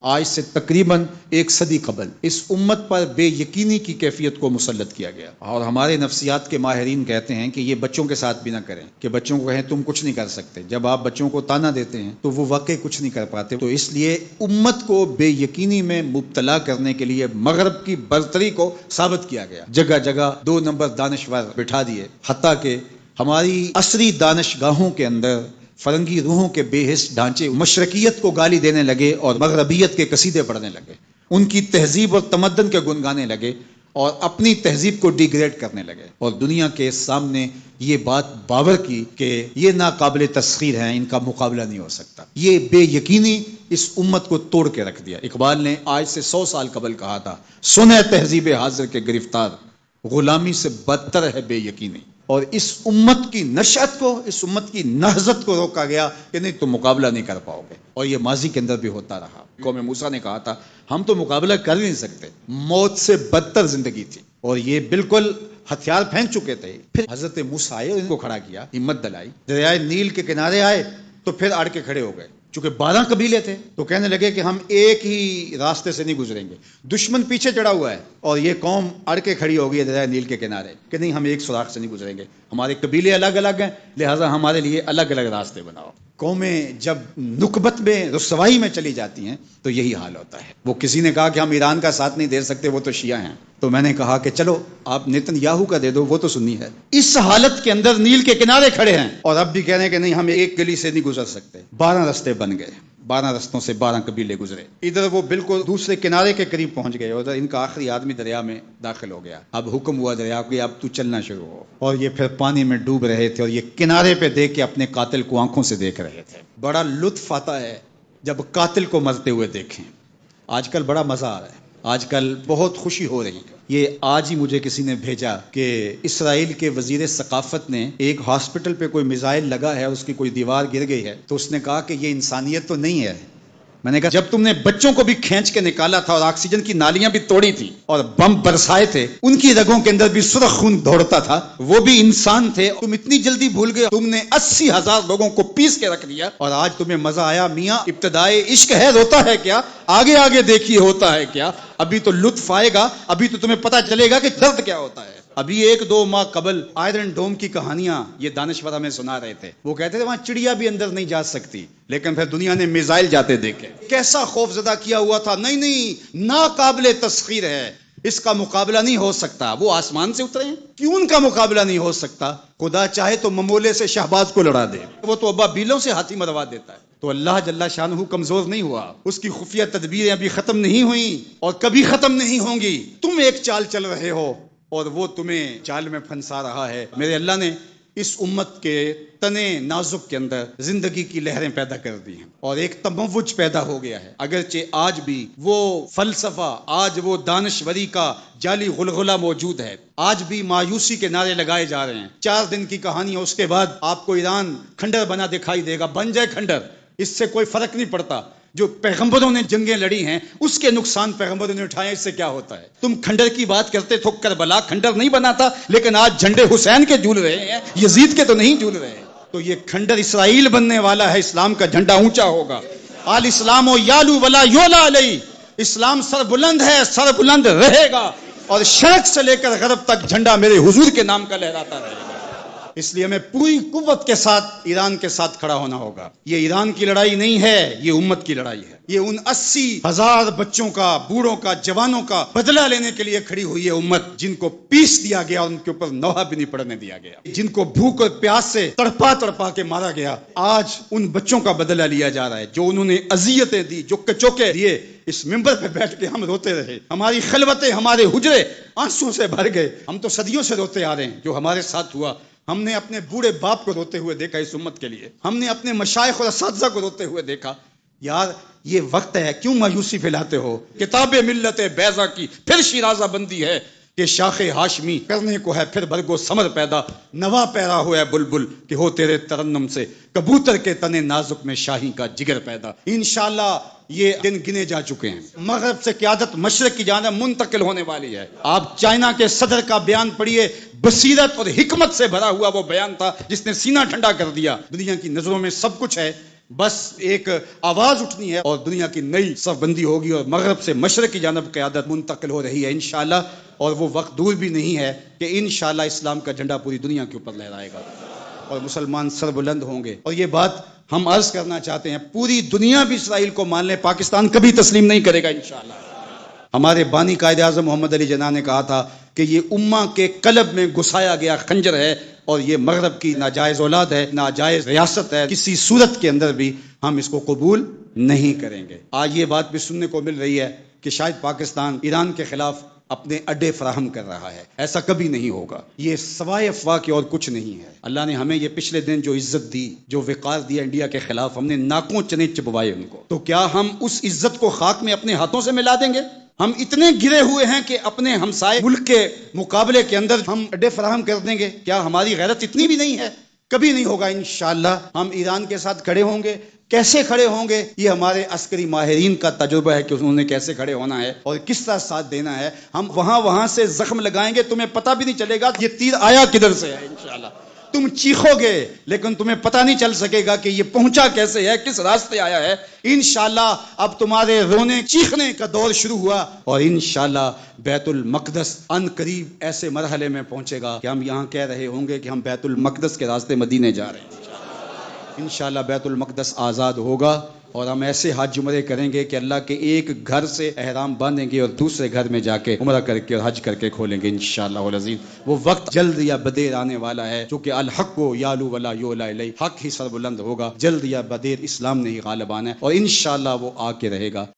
آج سے تقریباً 1 صدی قبل اس امت پر بے یقینی کی کیفیت کو مسلط کیا گیا، اور ہمارے نفسیات کے ماہرین کہتے ہیں کہ یہ بچوں کے ساتھ بھی نہ کریں، کہ بچوں کو کہیں تم کچھ نہیں کر سکتے۔ جب آپ بچوں کو تانا دیتے ہیں تو وہ واقعی کچھ نہیں کر پاتے۔ تو اس لیے امت کو بے یقینی میں مبتلا کرنے کے لیے مغرب کی برتری کو ثابت کیا گیا، جگہ جگہ 2 نمبر دانشور بٹھا دیے، حتیٰ کہ ہماری عصری دانشگاہوں کے اندر فرنگی روحوں کے بے حس ڈھانچے مشرقیت کو گالی دینے لگے اور مغربیت کے قصیدے پڑھنے لگے، ان کی تہذیب اور تمدن کے گن گانے لگے اور اپنی تہذیب کو ڈیگریڈ کرنے لگے، اور دنیا کے سامنے یہ بات باور کی کہ یہ ناقابل تسخیر ہیں، ان کا مقابلہ نہیں ہو سکتا۔ یہ بے یقینی اس امت کو توڑ کے رکھ دیا۔ اقبال نے آج سے 100 سال قبل کہا تھا، سنے تہذیب حاضر کے گرفتار، غلامی سے بدتر ہے بے یقینی۔ اور اس امت کی نشأت کو، اس امت کی نہضت کو روکا گیا کہ نہیں تم مقابلہ نہیں کر پاؤ گے، اور یہ ماضی کے اندر بھی ہوتا رہا۔ قوم موسیٰ نے کہا تھا ہم تو مقابلہ کر نہیں سکتے، موت سے بدتر زندگی تھی، اور یہ بالکل ہتھیار پھینک چکے تھے۔ پھر حضرت موسیٰ آئے اور ان کو کھڑا کیا، ہمت دلائی، دریائے نیل کے کنارے آئے تو پھر اڑ کے کھڑے ہو گئے۔ چونکہ 12 قبیلے تھے تو کہنے لگے کہ ہم ایک ہی راستے سے نہیں گزریں گے، دشمن پیچھے چڑھا ہوا ہے اور یہ قوم اڑ کے کھڑی ہو گئی ہے دریائے نیل کے کنارے کہ نہیں ہم ایک سوراخ سے نہیں گزریں گے، ہمارے قبیلے الگ الگ ہیں، لہٰذا ہمارے لیے الگ الگ راستے بناؤ۔ قومیں جب نکبت میں، رسوائی میں چلی جاتی ہیں تو یہی حال ہوتا ہے۔ وہ کسی نے کہا کہ ہم ایران کا ساتھ نہیں دے سکتے، وہ تو شیعہ ہیں، تو میں نے کہا کہ چلو آپ نیتن یاہو کا دے دو، وہ تو سنی ہے۔ اس حالت کے اندر نیل کے کنارے کھڑے ہیں اور اب بھی کہہ رہے ہیں کہ نہیں ہم ایک گلی سے نہیں گزر سکتے۔ 12 راستے بن گئے، 12 رستوں سے 12 قبیلے گزرے، ادھر وہ بالکل دوسرے کنارے کے قریب پہنچ گئے، ادھر ان کا آخری آدمی دریا میں داخل ہو گیا۔ اب حکم ہوا دریا کو اب تو چلنا شروع ہو، اور یہ پھر پانی میں ڈوب رہے تھے اور یہ کنارے پہ دیکھ کے اپنے قاتل کو آنکھوں سے دیکھ رہے تھے۔ بڑا لطف آتا ہے جب قاتل کو مرتے ہوئے دیکھیں۔ آج کل بڑا مزہ آ رہا ہے، آج کل بہت خوشی ہو رہی ہے۔ یہ آج ہی مجھے کسی نے بھیجا کہ اسرائیل کے وزیر ثقافت نے ایک ہاسپٹل پہ کوئی میزائل لگا ہے اور اس کی کوئی دیوار گر گئی ہے، تو اس نے کہا کہ یہ انسانیت تو نہیں ہے۔ میں نے کہا جب تم نے بچوں کو بھی کھینچ کے نکالا تھا اور آکسیجن کی نالیاں بھی توڑی تھی اور بم برسائے تھے، ان کی رگوں کے اندر بھی سرخ خون دوڑتا تھا، وہ بھی انسان تھے، تم اتنی جلدی بھول گئے، تم نے 80,000 لوگوں کو پیس کے رکھ دیا اور آج تمہیں مزہ آیا۔ میاں ابتدائے عشق ہے، روتا ہے کیا؟ آگے آگے دیکھیے ہوتا ہے کیا؟ ابھی تو لطف آئے گا، ابھی تو تمہیں پتہ چلے گا کہ درد کیا ہوتا ہے۔ ابھی 1-2 ماہ قبل آئرن ڈوم کی کہانیاں یہ دانشور ہمیں سنا رہے تھے، وہ کہتے تھے وہاں چڑیا بھی اندر نہیں جا سکتی، لیکن پھر دنیا نے میزائل جاتے دیکھے، کیسا خوف زدہ کیا ہوا تھا۔ نہیں ناقابل تسخیر ہے، اس کا مقابلہ نہیں ہو سکتا۔ وہ آسمان سے اترے ہیں، کیوں ان کا مقابلہ نہیں ہو سکتا؟ خدا چاہے تو ممولے سے شہباز کو لڑا دے، وہ تو ابابیلوں سے ہاتھی مروا دیتا ہے۔ تو اللہ جل شانہ کمزور نہیں ہوا، اس کی خفیہ تدبیریں ابھی ختم نہیں ہوئیں اور کبھی ختم نہیں ہوں گی۔ تم ایک چال چل رہے ہو اور وہ تمہیں چال میں پھنسا رہا ہے۔ میرے اللہ نے اس امت کے تنے نازک کے اندر زندگی کی لہریں پیدا کر دی ہیں اور ایک تموج پیدا ہو گیا ہے، اگرچہ آج بھی وہ فلسفہ، آج وہ دانشوری کا جعلی غلغلہ موجود ہے، آج بھی مایوسی کے نعرے لگائے جا رہے ہیں۔ 4 دن کی کہانی ہے، اس کے بعد آپ کو ایران کھنڈر بنا دکھائی دے گا، بن جائے کھنڈر، اس سے کوئی فرق نہیں پڑتا۔ جو پیغمبروں نے جنگیں لڑی ہیں اس کے نقصان پیغمبروں نے اٹھائے، اس سے کیا ہوتا ہے؟ تم کھنڈر کی بات کرتے تھو، کربلا کھنڈر نہیں بنا تھا، لیکن آج جھنڈے حسین کے جھول رہے ہیں، یزید کے تو نہیں جھول رہے ہیں۔ تو یہ کھنڈر اسرائیل بننے والا ہے، اسلام کا جھنڈا اونچا ہوگا۔ آل اسلام و یالو ولا یولا علیہ، اسلام سر بلند ہے، سر بلند رہے گا، اور شرق سے لے کر غرب تک جھنڈا میرے حضور کے نام کا لہراتا رہے گا۔ اس لیے ہمیں پوری قوت کے ساتھ ایران کے ساتھ کھڑا ہونا ہوگا۔ یہ ایران کی لڑائی نہیں ہے، یہ امت کی لڑائی ہے۔ یہ ان 80,000 بچوں کا، بوڑھوں کا، جوانوں کا بدلہ لینے کے لیے کھڑی ہوئی ہے امت، جن کو پیس دیا گیا اور ان کے اوپر نوحہ بھی نہیں پڑنے دیا گیا، جن کو بھوک اور پیاس سے تڑپا تڑپا کے مارا گیا۔ آج ان بچوں کا بدلہ لیا جا رہا ہے جو انہوں نے اذیتیں دی، جو کچوکے دیے۔ اس ممبر پہ بیٹھ کے ہم روتے رہے، ہماری خلوتیں، ہمارے حجرے آنسوں سے بھر گئے۔ ہم تو صدیوں سے روتے آ رہے ہیں جو ہمارے ساتھ ہوا۔ ہم نے اپنے بوڑھے باپ کو روتے ہوئے دیکھا اس امت کے لیے، ہم نے اپنے مشائخ اور اساتذہ کو روتے ہوئے دیکھا۔ یار یہ وقت ہے، کیوں مایوسی پھیلاتے ہو؟ کتاب ملت بیضا کی پھر شیرازہ بندی ہے کہ شاخ ہاشمی کرنے کو ہے پھر برگو ثمر پیدا، نوا پیرا ہوا ہے بلبل کہ ہو تیرے ترنم سے کبوتر کے تنے نازک میں شاہی کا جگر پیدا۔ انشاءاللہ یہ دن گنے جا چکے ہیں، مغرب سے قیادت مشرق کی جانب منتقل ہونے والی ہے۔ آپ چائنا کے صدر کا بیان پڑھیے، بصیرت اور حکمت سے بھرا ہوا وہ بیان تھا جس نے سینہ ٹھنڈا کر دیا۔ دنیا کی نظروں میں سب کچھ ہے، بس ایک آواز اٹھنی ہے اور دنیا کی نئی صف بندی ہوگی اور مغرب سے مشرق کی جانب قیادت منتقل ہو رہی ہے انشاءاللہ، اور وہ وقت دور بھی نہیں ہے کہ انشاءاللہ اسلام کا جھنڈا پوری دنیا کے اوپر لہرائے گا اور مسلمان سر بلند ہوں گے۔ اور یہ بات ہم عرض کرنا چاہتے ہیں، پوری دنیا بھی اسرائیل کو مان لے، پاکستان کبھی تسلیم نہیں کرے گا انشاءاللہ۔ ہمارے بانی قائد اعظم محمد علی جناح نے کہا تھا کہ یہ امہ کے قلب میں گھسایا گیا خنجر ہے اور یہ مغرب کی ناجائز اولاد ہے، ناجائز ریاست ہے، کسی صورت کے اندر بھی ہم اس کو قبول نہیں کریں گے۔ آج یہ بات بھی سننے کو مل رہی ہے کہ شاید پاکستان ایران کے خلاف اپنے اڈے فراہم کر رہا ہے، ایسا کبھی نہیں ہوگا، یہ سوائے افواہ کے اور کچھ نہیں ہے۔ اللہ نے ہمیں یہ پچھلے دن جو عزت دی، جو وقار دیا انڈیا کے خلاف، ہم نے ناکوں چنے چبوائے ان کو، تو کیا ہم اس عزت کو خاک میں اپنے ہاتھوں سے ملا دیں گے؟ ہم اتنے گرے ہوئے ہیں کہ اپنے ہمسائے ملک کے مقابلے کے اندر ہم اڈے فراہم کر دیں گے؟ کیا ہماری غیرت اتنی بھی نہیں ہے؟ کبھی نہیں ہوگا انشاءاللہ۔ ہم ایران کے ساتھ کھڑے ہوں گے، کیسے کھڑے ہوں گے یہ ہمارے عسکری ماہرین کا تجربہ ہے کہ انہوں نے کیسے کھڑے ہونا ہے اور کس طرح ساتھ دینا ہے۔ ہم وہاں سے زخم لگائیں گے، تمہیں پتہ بھی نہیں چلے گا یہ تیر آیا کدھر سے ہے انشاءاللہ۔ تم چیخو گے لیکن تمہیں پتہ نہیں چل سکے گا کہ یہ پہنچا کیسے ہے، کس راستے آیا ہے۔ انشاءاللہ اب تمہارے رونے چیخنے کا دور شروع ہوا اور انشاءاللہ بیت المقدس ان قریب ایسے مرحلے میں پہنچے گا کہ ہم یہاں کہہ رہے ہوں گے کہ ہم بیت المقدس کے راستے مدینے جا رہے ہیں۔ انشاءاللہ بیت المقدس آزاد ہوگا اور ہم ایسے حج عمرے کریں گے کہ اللہ کے ایک گھر سے احرام باندھیں گے اور دوسرے گھر میں جا کے عمرہ کر کے اور حج کر کے کھولیں گے انشاءاللہ العزیز۔ وہ وقت جلد یا بدیر آنے والا ہے، چونکہ الحق یعلو ولا یعلی الیہ، حق ہی سر بلند ہوگا، جلد یا بدیر اسلام نے ہی غالب آنا ہے اور انشاءاللہ وہ آ کے رہے گا۔